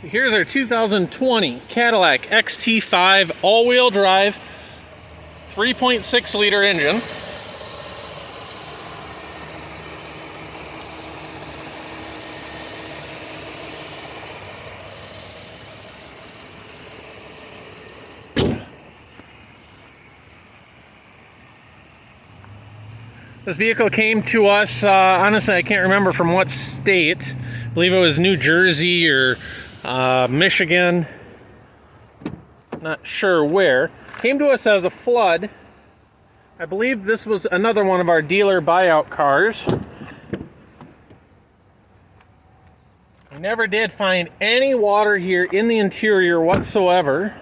Here's our 2020 Cadillac XT5 all-wheel drive 3.6 liter engine. This vehicle came to us, honestly I can't remember from what state. I believe it was New Jersey or Michigan, not sure where. Came to us as a flood. I believe this was another one of our dealer buyout cars. We never did find any water here in the interior whatsoever.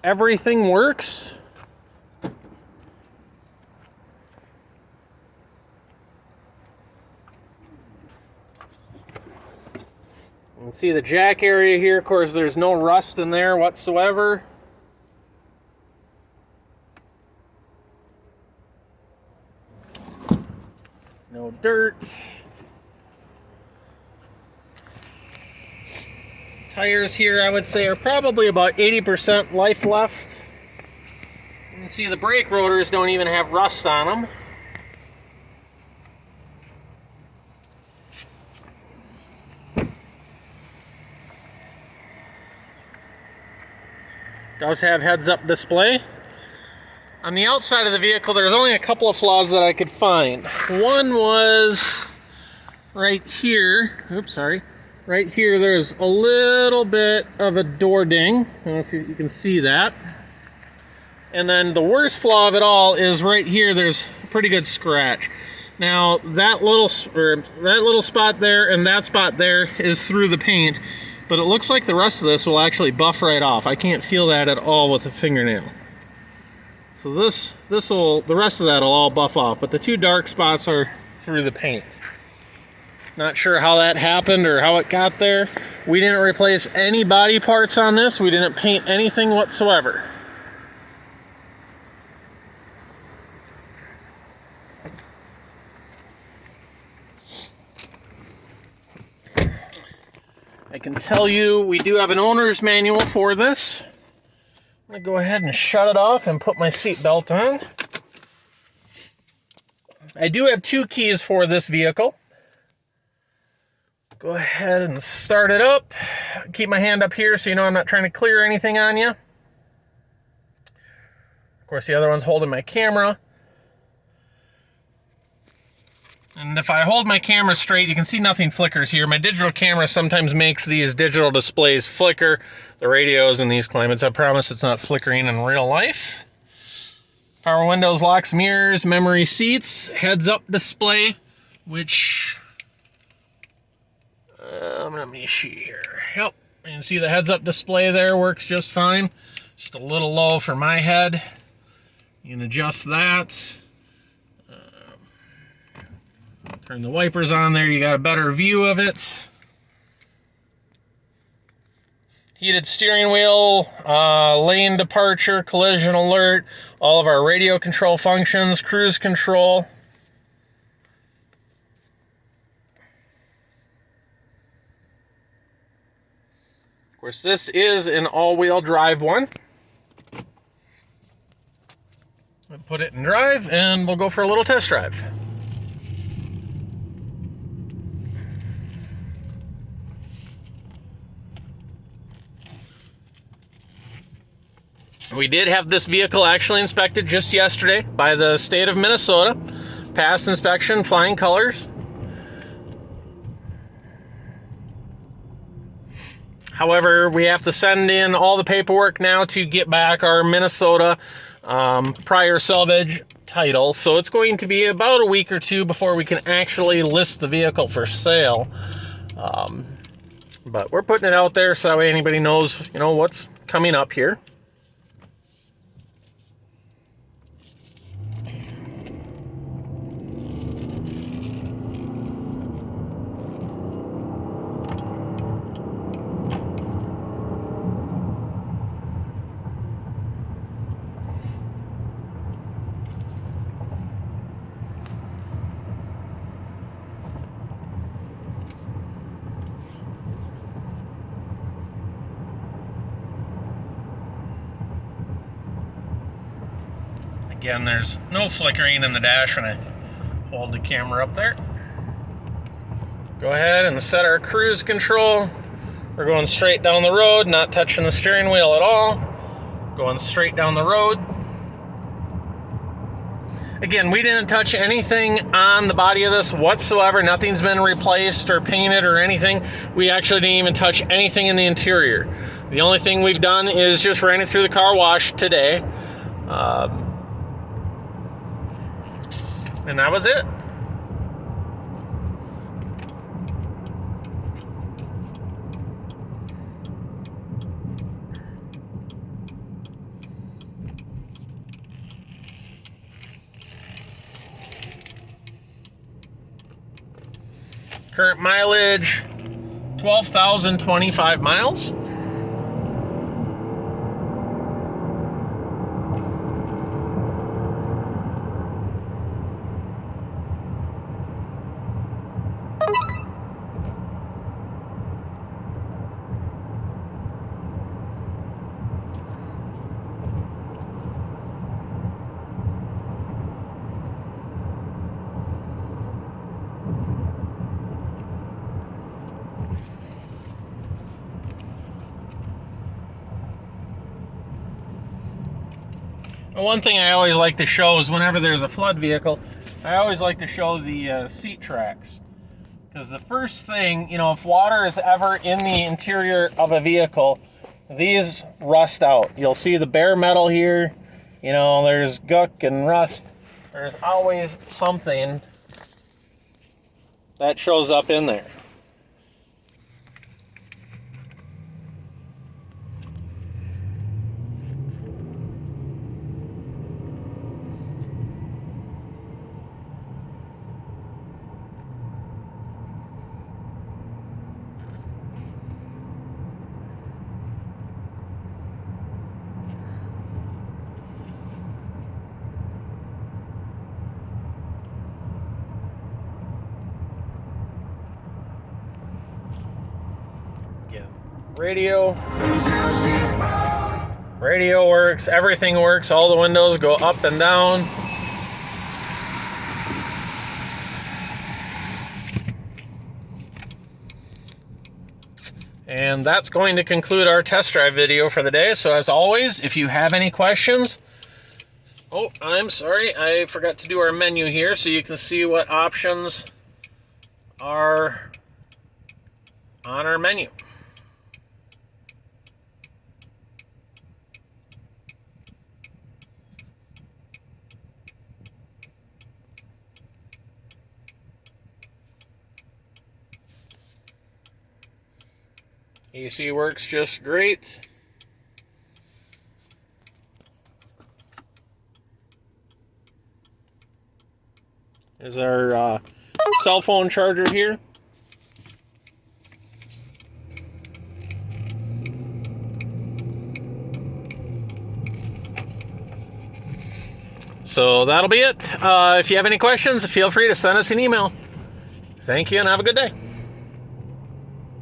Everything works. You can see the jack area here. Of course, there's no rust in there whatsoever. No dirt. Tires here, I would say, are probably about 80% life left. You can see the brake rotors don't even have rust on them. Does have heads-up display. On the outside of the vehicle, there's only a couple of flaws that I could find. One was right here. Oops, sorry. Right here, there's a little bit of a door ding. I don't know if you can see that. And then the worst flaw of it all is right here, there's a pretty good scratch. Now, that little spot there and that spot there is through the paint. But it looks like the rest of this will actually buff right off. I can't feel that at all with a fingernail. So the rest of that will all buff off, but the two dark spots are through the paint. Not sure how that happened or how it got there. We didn't replace any body parts on this. We didn't paint anything whatsoever. I can tell you we do have an owner's manual for this. I'm going to go ahead and shut it off and put my seatbelt on. I do have two keys for this vehicle. Go ahead and start it up. Keep my hand up here so you know I'm not trying to clear anything on you. Of course, the other one's holding my camera. And if I hold my camera straight, you can see nothing flickers here. My digital camera sometimes makes these digital displays flicker. The radios in these climates, I promise it's not flickering in real life. Power windows, locks, mirrors, memory seats, heads-up display, which let me see here. Yep, you can see the heads-up display there works just fine. Just a little low for my head. You can adjust that. Turn the wipers on there, you got a better view of it. Heated steering wheel, lane departure, collision alert, all of our radio control functions, cruise control. Of course, this is an all-wheel drive one. We'll put it in drive and we'll go for a little test drive. We did have this vehicle actually inspected just yesterday by the state of Minnesota. Passed inspection, flying colors. However, we have to send in all the paperwork now to get back our Minnesota prior salvage title. So it's going to be about a week or two before we can actually list the vehicle for sale. But we're putting it out there so that way anybody knows, you know, what's coming up here. Again, there's no flickering in the dash when I hold the camera up there. Go ahead and set our cruise control. We're going straight down the road, not touching the steering wheel at all. Going straight down the road. Again, we didn't touch anything on the body of this whatsoever. Nothing's been replaced or painted or anything. We actually didn't even touch anything in the interior. The only thing we've done is just ran it through the car wash today. And that was it. Current mileage, 12,025 miles. One thing I always like to show is whenever there's a flood vehicle, I always like to show the seat tracks. Because the first thing, if water is ever in the interior of a vehicle, these rust out. You'll see the bare metal here. There's guck and rust. There's always something that shows up in there. Radio works, everything works, all the windows go up and down. And that's going to conclude our test drive video for the day. So as always, if you have any questions, I'm sorry, I forgot to do our menu here so you can see what options are on our menu. AC works just great. There's our cell phone charger here. So that'll be it. If you have any questions, feel free to send us an email. Thank you and have a good day.